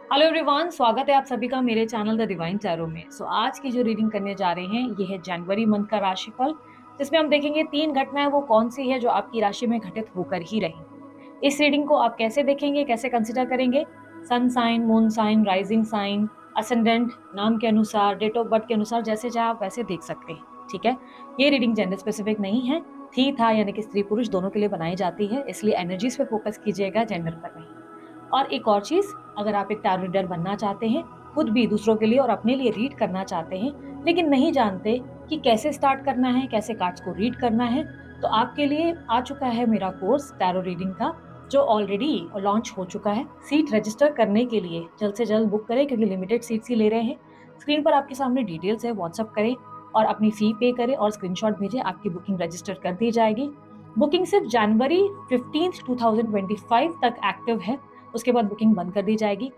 Hello everyone, स्वागत है आप सभी का मेरे चैनल द डिवाइन टैरो में। आज की जो रीडिंग करने जा रहे हैं ये है जनवरी मंथ का राशिफल, जिसमें हम देखेंगे 3 घटनाएं वो कौन सी है जो आपकी राशि में घटित होकर ही रहेंगी। इस रीडिंग को आप कैसे देखेंगे, कैसे कंसिडर करेंगे? Sun sign, moon sign, rising sign, ascendant, नाम के अनुसार, डेट ऑफ बर्थ के अनुसार, जैसे चाहे आप वैसे देख सकते हैं। ठीक है, ये रीडिंग जेंडर स्पेसिफिक नहीं है। थी था यानी कि स्त्री पुरुष दोनों के लिए बनाई जाती है, इसलिए एनर्जीज पे फोकस कीजिएगा, जेंडर पर नहीं। और एक और चीज, अगर आप एक टैरो रीडर बनना चाहते हैं, खुद भी दूसरों के लिए और अपने लिए रीड करना चाहते हैं, लेकिन नहीं जानते कि कैसे स्टार्ट करना है, कैसे कार्ड्स को रीड करना है, तो आपके लिए आ चुका है मेरा कोर्स टैरो रीडिंग का, जो ऑलरेडी लॉन्च हो चुका है। सीट रजिस्टर करने के लिए जल्द से जल्द बुक करें, क्योंकि लिमिटेड सीट्स ही ले रहे हैं। स्क्रीन पर आपके सामने डिटेल्स है, व्हाट्सअप करें और अपनी फी पे करें और स्क्रीनशॉट भेजें, आपकी बुकिंग रजिस्टर कर दी जाएगी। बुकिंग सिर्फ जनवरी 15 2025 तक एक्टिव है, उसके बाद बुकिंग बंद कर दी जाएगी।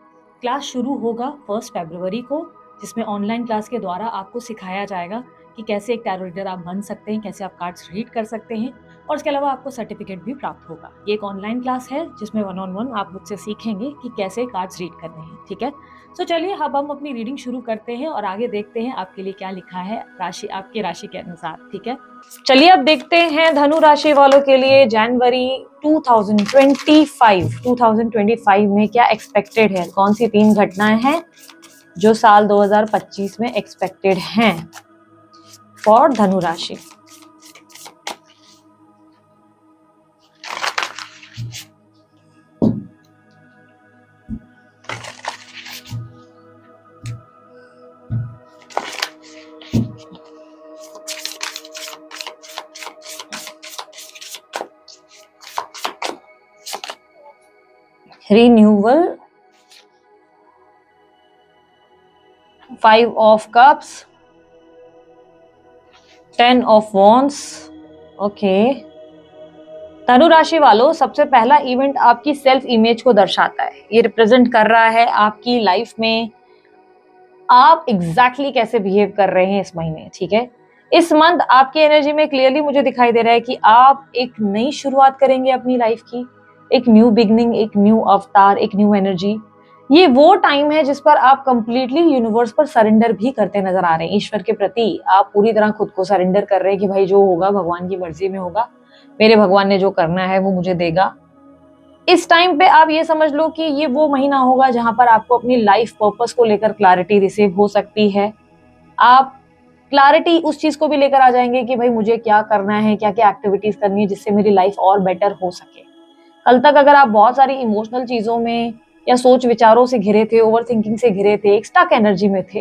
क्लास शुरू होगा 1 फरवरी को, जिसमें ऑनलाइन क्लास के द्वारा आपको सिखाया जाएगा कि कैसे एक टैरो रीडर आप बन सकते हैं, कैसे आप कार्ड्स रीड कर सकते हैं, और इसके अलावा आपको सर्टिफिकेट भी प्राप्त होगा। ये एक ऑनलाइन क्लास है जिसमें 1-on-1 आप मुझसे सीखेंगे कि कैसे कार्ड्स रीड करने हैं। ठीक है, चलिए अब हम अपनी रीडिंग शुरू करते हैं और आगे देखते हैं आपके लिए क्या लिखा है राशि, आपके राशि के अनुसार। ठीक है, चलिए अब देखते हैं धनु राशि वालों के लिए जनवरी 2025 में क्या एक्सपेक्टेड है, कौन सी 3 घटनाएं हैं जो साल 2025 में एक्सपेक्टेड हैं फॉर धनु राशि। Renewal, 5 of cups, 10 of wands. Okay, धनु राशि वालों, सबसे पहला इवेंट आपकी सेल्फ इमेज को दर्शाता है। ये रिप्रेजेंट कर रहा है आपकी लाइफ में आप एग्जैक्टली कैसे बिहेव कर रहे हैं इस महीने। ठीक है, इस मंथ आपकी एनर्जी में क्लियरली मुझे दिखाई दे रहा है कि आप एक नई शुरुआत करेंगे अपनी लाइफ की, एक न्यू बिगनिंग, एक न्यू अवतार, एक न्यू एनर्जी। ये वो टाइम है जिस पर आप कंप्लीटली यूनिवर्स पर सरेंडर भी करते नजर आ रहे हैं। ईश्वर के प्रति आप पूरी तरह खुद को सरेंडर कर रहे हैं कि भाई जो होगा भगवान की मर्जी में होगा, मेरे भगवान ने जो करना है वो मुझे देगा। इस टाइम पे आप ये समझ लो कि ये वो महीना होगा जहां पर आपको अपनी लाइफ पर्पस को लेकर क्लैरिटी रिसीव हो सकती है। आप क्लैरिटी उस चीज को भी लेकर आ जाएंगे कि भाई मुझे क्या करना है, क्या क्या एक्टिविटीज करनी है जिससे मेरी लाइफ और बेटर हो सके। कल तक अगर आप बहुत सारी इमोशनल चीजों में या सोच विचारों से घिरे थे, ओवर थिंकिंग से घिरे थे, एक स्टक एनर्जी में थे,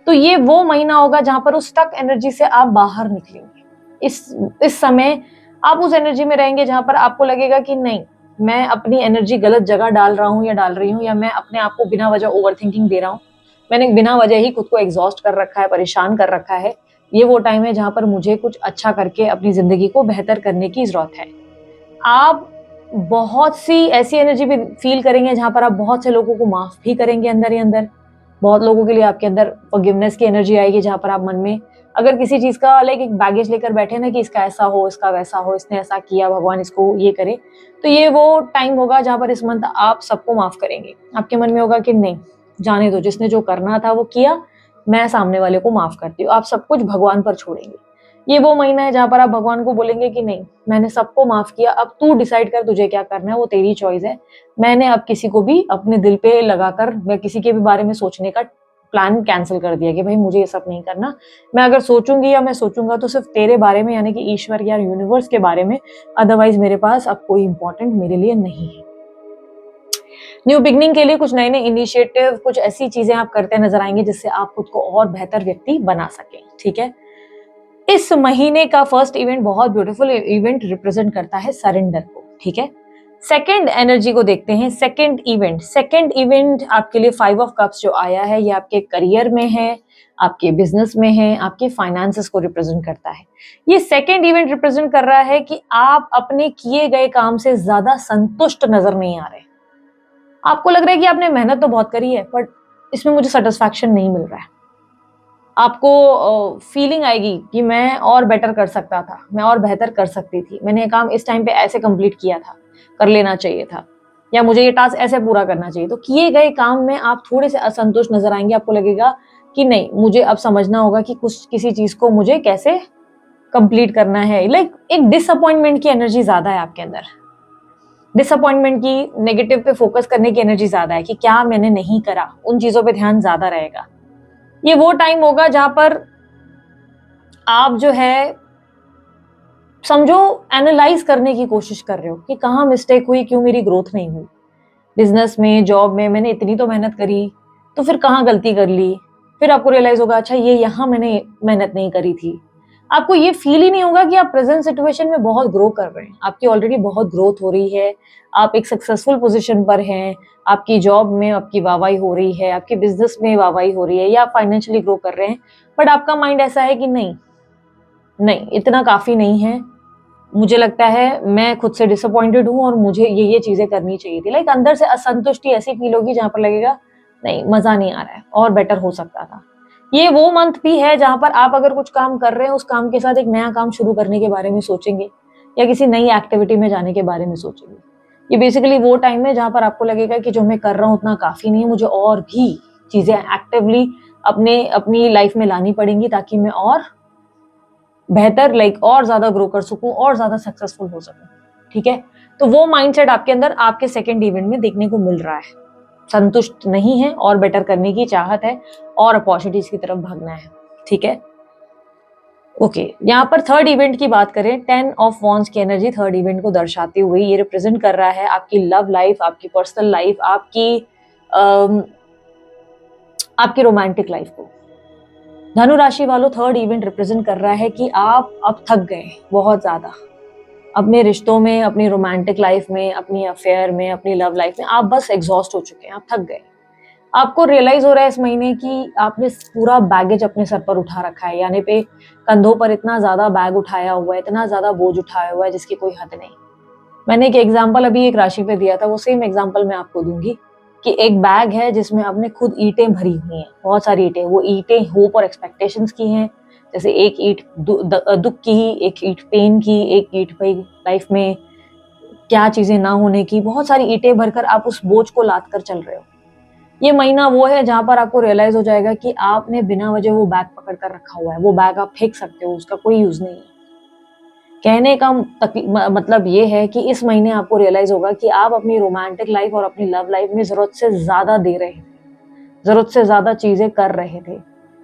तो ये वो महीना होगा जहां पर उस स्टक एनर्जी से आप बाहर निकलेंगे। इस समय आप उस एनर्जी में रहेंगे जहां पर आपको लगेगा कि नहीं, मैं अपनी एनर्जी गलत जगह डाल रहा हूँ या डाल रही हूँ, या मैं अपने आप को बिना वजह ओवर थिंकिंग दे रहा हूँ, मैंने बिना वजह ही खुद को एग्जॉस्ट कर रखा है, परेशान कर रखा है। ये वो टाइम है जहां पर मुझे कुछ अच्छा करके अपनी जिंदगी को बेहतर करने की जरूरत है। आप बहुत सी ऐसी एनर्जी भी फील करेंगे जहां पर आप बहुत से लोगों को माफ भी करेंगे अंदर ही अंदर। बहुत लोगों के लिए आपके अंदर फॉरगिवनेस की एनर्जी आएगी, जहां पर आप मन में अगर किसी चीज का लाइक एक बैगेज लेकर बैठे ना कि इसका ऐसा हो, इसका वैसा हो, इसने ऐसा किया, भगवान इसको ये करे, तो ये वो टाइम होगा जहां पर इस मंथ आप सबको माफ करेंगे। आपके मन में होगा कि नहीं, जाने दो, जिसने जो करना था वो किया, मैं सामने वाले को माफ करती हूँ। आप सब कुछ भगवान पर छोड़ेंगे। ये वो महीना है जहां पर आप भगवान को बोलेंगे कि नहीं, मैंने सबको माफ किया, अब तू डिसाइड कर तुझे क्या करना है, वो तेरी चॉइस है। मैंने अब किसी को भी अपने दिल पे लगाकर मैं किसी के भी बारे में सोचने का प्लान कैंसिल कर दिया कि भाई मुझे ये सब नहीं करना। मैं अगर सोचूंगी या मैं सोचूंगा तो सिर्फ तेरे बारे में, यानी कि ईश्वर या यूनिवर्स के बारे में। अदरवाइज मेरे पास अब कोई इंपॉर्टेंट मेरे लिए नहीं है। न्यू बिगनिंग के लिए कुछ नए नए इनिशिएटिव, कुछ ऐसी चीजें आप करते नजर आएंगे जिससे आप खुद को और बेहतर व्यक्ति बना सके। ठीक है, इस महीने का फर्स्ट इवेंट बहुत ब्यूटीफुल इवेंट रिप्रेजेंट करता है सरेंडर को। ठीक है, सेकेंड एनर्जी को देखते हैं। सेकेंड इवेंट आपके लिए 5 ऑफ कप्स जो आया है, ये आपके करियर में है, आपके बिजनेस में है, आपके फाइनेंसेस को रिप्रेजेंट करता है। ये सेकेंड इवेंट रिप्रेजेंट कर रहा है कि आप अपने किए गए काम से ज्यादा संतुष्ट नजर नहीं आ रहे। आपको लग रहा है कि आपने मेहनत तो बहुत करी है, बट इसमें मुझे सेटिस्फैक्शन नहीं मिल रहा है। आपको फीलिंग आएगी कि मैं और बेटर कर सकता था, मैं और बेहतर कर सकती थी, मैंने ये काम इस टाइम पे ऐसे कंप्लीट किया था, कर लेना चाहिए था। या मुझे ये टास्क ऐसे पूरा करना चाहिए। तो किए गए काम में आप थोड़े से असंतुष्ट नजर आएंगे, आपको लगेगा कि नहीं, मुझे अब समझना होगा कि कुछ किसी चीज को मुझे कैसे कंप्लीट करना है। लाइक एक डिसअपॉइंटमेंट की एनर्जी ज्यादा है आपके अंदर, डिसअपॉइंटमेंट की, नेगेटिव पे फोकस करने की एनर्जी ज्यादा है कि क्या मैंने नहीं करा, उन चीजों पे ध्यान ज्यादा रहेगा। ये वो टाइम होगा जहां पर आप जो है समझो एनालाइज करने की कोशिश कर रहे हो कि कहाँ मिस्टेक हुई, क्यों मेरी ग्रोथ नहीं हुई। बिजनेस में, जॉब में मैंने इतनी तो मेहनत करी, तो फिर कहाँ गलती कर ली। फिर आपको रियलाइज होगा अच्छा ये यहाँ मैंने मेहनत नहीं करी थी। आपको ये फील ही नहीं होगा कि आप प्रेजेंट सिचुएशन में बहुत ग्रो कर रहे हैं, आपकी ऑलरेडी बहुत ग्रोथ हो रही है, आप एक सक्सेसफुल पोजीशन पर हैं, आपकी जॉब में आपकी वाहवाही हो रही है, आपके बिजनेस में वाहवाही हो रही है, या आप फाइनेंशियली ग्रो कर रहे हैं। बट आपका माइंड ऐसा है कि नहीं नहीं, इतना काफी नहीं है, मुझे लगता है मैं खुद से डिसअपॉइंटेड हूँ और मुझे ये चीजें करनी चाहिए थी। लाइक अंदर से असंतुष्टि ऐसी फील होगी जहां पर लगेगा नहीं, मजा नहीं आ रहा है और बेटर हो सकता था। ये वो मंथ भी है जहां पर आप अगर कुछ काम कर रहे हैं, उस काम के साथ एक नया काम शुरू करने के बारे में सोचेंगे या किसी नई एक्टिविटी में जाने के बारे में सोचेंगे। ये बेसिकली वो टाइम है जहां पर आपको लगेगा कि जो मैं कर रहा हूँ उतना काफी नहीं है, मुझे और भी चीजें एक्टिवली अपनी लाइफ में लानी पड़ेंगी ताकि मैं और बेहतर, लाइक और ज्यादा ग्रो कर सकूं और ज्यादा सक्सेसफुल हो सकूं। ठीक है, तो वो माइंडसेट आपके अंदर आपके सेकंड इवेंट में देखने को मिल रहा है। संतुष्ट नहीं है और बेटर करने की चाहत है और अपॉर्चुनिटीज की तरफ भागना है। ठीक है, ओके, यहाँ पर थर्ड इवेंट की बात करें, 10 ऑफ वॉन्ड्स की एनर्जी थर्ड इवेंट को दर्शाते हुए ये रिप्रेजेंट कर रहा है आपकी लव लाइफ, आपकी पर्सनल लाइफ, आपकी रोमांटिक लाइफ को। धनु राशि वालों, थर्ड इवेंट रिप्रेजेंट कर रहा है कि आप अब थक गए बहुत ज्यादा अपने रिश्तों में, अपनी रोमांटिक लाइफ में, अपनी अफेयर में, अपनी लव लाइफ में। आप बस एग्जॉस्ट हो चुके हैं, आप थक गए। आपको रियलाइज हो रहा है इस महीने कि आपने पूरा बैगेज अपने सर पर उठा रखा है, यानी पे कंधों पर इतना ज्यादा बैग उठाया हुआ है, इतना ज्यादा बोझ उठाया हुआ है जिसकी कोई हद नहीं। मैंने एक एग्जाम्पल अभी एक राशि पे दिया था, वो सेम एग्जाम्पल मैं आपको दूंगी कि एक बैग है जिसमें आपने खुद ईंटें भरी हुई हैं, बहुत सारी ईंटें। वो ईंटें होप और एक्सपेक्टेशंस की हैं, जैसे एक ईंट दुख की, एक ईंट पेन की, एक ईंट भाई लाइफ में क्या चीजें ना होने की, बहुत सारी ईंटें भरकर आप उस बोझ को लाद कर चल रहे हो। ये महीना वो है जहां पर आपको रियलाइज हो जाएगा कि आपने बिना वजह वो बैग पकड़ कर रखा हुआ है। वो बैग आप फेंक सकते हो, उसका कोई यूज नहीं है। कहने का मतलब ये है कि इस महीने आपको रियलाइज होगा कि आप अपनी रोमांटिक लाइफ और अपनी लव लाइफ में जरूरत से ज्यादा दे रहे थे, जरूरत से ज्यादा चीजें कर रहे थे,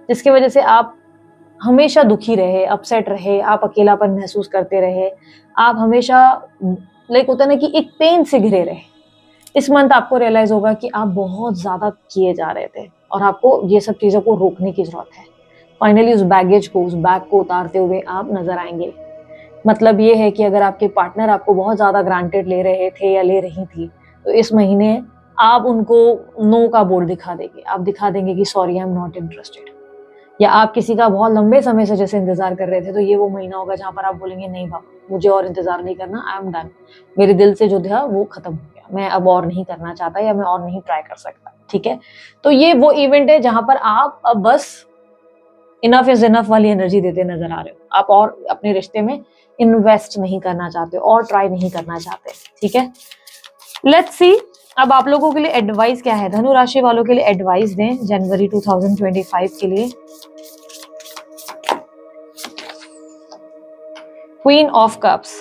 जिसकी वजह से आप हमेशा दुखी रहे, अपसेट रहे, आप अकेलापन महसूस करते रहे, आप हमेशा लाइक होता है ना कि एक पेन से घिरे रहे। इस मंथ आपको रियलाइज होगा कि आप बहुत ज्यादा किए जा रहे थे और आपको ये सब चीजों को रोकने की जरूरत है। फाइनली उस बैगेज को, उस बैग को उतारते हुए आप नजर आएंगे। मतलब ये है कि अगर आपके पार्टनर आपको बहुत ज्यादा ग्रांटेड ले रहे थे या ले रही थी, तो इस महीने आप उनको नो का बोर्ड दिखा देंगे। आप दिखा देंगे कि sorry, I am not interested. या आप किसी का बहुत लंबे समय से जैसे इंतजार कर रहे थे, तो ये वो महीना होगा जहां पर आप बोलेंगे नहीं बाबा, मुझे और इंतजार नहीं करना, आई एम डन। मेरे दिल से जो था वो खत्म हो गया, मैं अब और नहीं करना चाहता या मैं और नहीं ट्राई कर सकता। ठीक है, तो ये वो इवेंट है जहां पर आप अब बस इनफ इज इनफ वाली एनर्जी देते नजर आ रहे हो। आप और अपने रिश्ते में इन्वेस्ट नहीं करना चाहते और ट्राई नहीं करना चाहते। ठीक है, लेट्स सी अब आप लोगों के लिए एडवाइस क्या है। धनु राशि वालों के लिए एडवाइस दें जनवरी 2025 के लिए। Queen of cups,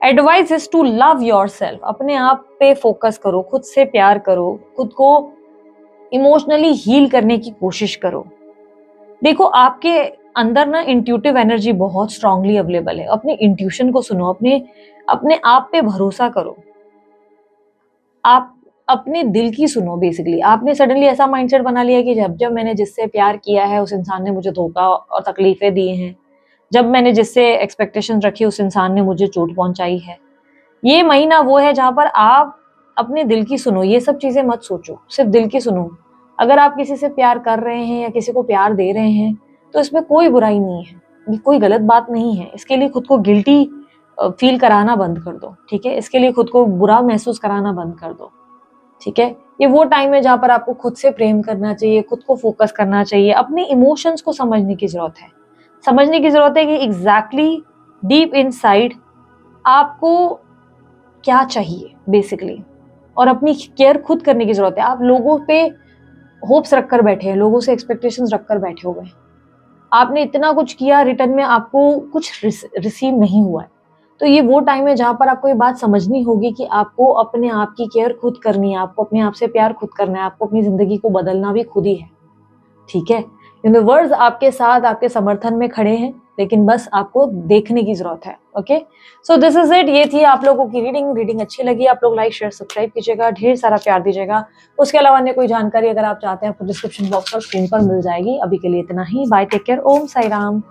advice is to love yourself. अपने आप पे फोकस करो, खुद से प्यार करो, खुद को इमोशनली हील करने की कोशिश करो। देखो, आपके अंदर ना इंट्यूटिव एनर्जी बहुत स्ट्रांगली अवेलेबल है। अपने इंट्यूशन को सुनो, अपने आप पे भरोसा करो, आप अपने दिल की सुनो। बेसिकली आपने सडनली ऐसा माइंडसेट बना लिया कि जब जब मैंने जिससे प्यार किया है उस इंसान ने मुझे धोखा और तकलीफें दी हैं, जब मैंने जिससे एक्सपेक्टेशन रखी उस इंसान ने मुझे चोट पहुंचाई है। ये महीना वो है जहां पर आप अपने दिल की सुनो, ये सब चीजें मत सोचो, सिर्फ दिल की सुनो। अगर आप किसी से प्यार कर रहे हैं या किसी को प्यार दे रहे हैं तो इसमें कोई बुराई नहीं है, ये कोई गलत बात नहीं है। इसके लिए खुद को गिल्टी फील कराना बंद कर दो। ठीक है, इसके लिए खुद को बुरा महसूस कराना बंद कर दो। ठीक है, ये वो टाइम है जहां पर आपको खुद से प्रेम करना चाहिए, खुद को फोकस करना चाहिए, अपने इमोशंस को समझने की जरूरत है। समझने की जरूरत है कि एग्जैक्टली डीप इनसाइड आपको क्या चाहिए बेसिकली। और अपनी केयर खुद करने की जरूरत है। आप लोगों पे होप्स रखकर बैठे हैं, लोगों से एक्सपेक्टेशंस रखकर बैठे हुए हैं। आपने इतना कुछ किया, रिटर्न में आपको कुछ रिसीव नहीं हुआ है। तो ये वो टाइम है जहाँ पर आपको ये बात समझनी होगी कि आपको अपने आप की केयर खुद करनी है, आपको अपने आप से प्यार खुद करना है, आपको अपनी ज़िंदगी को बदलना भी खुद ही है, ठीक है? यूनिवर्स आपके साथ, आपके समर्थन में खड़े हैं, लेकिन बस आपको देखने की ज़रूरत है, okay? So this is it. ये थी आप लोगों की रीडिंग अच्छी लगी आप लोग लाइक, शेयर, सब्सक्राइब कीजिएगा, ढेर सारा प्यार दीजिएगा। उसके अलावा अन्य कोई जानकारी अगर आप चाहते हैं, आपको डिस्क्रिप्शन बॉक्स और स्क्रीन पर मिल जाएगी। अभी के लिए इतना ही। बाय, टेक केयर, ओम साई राम।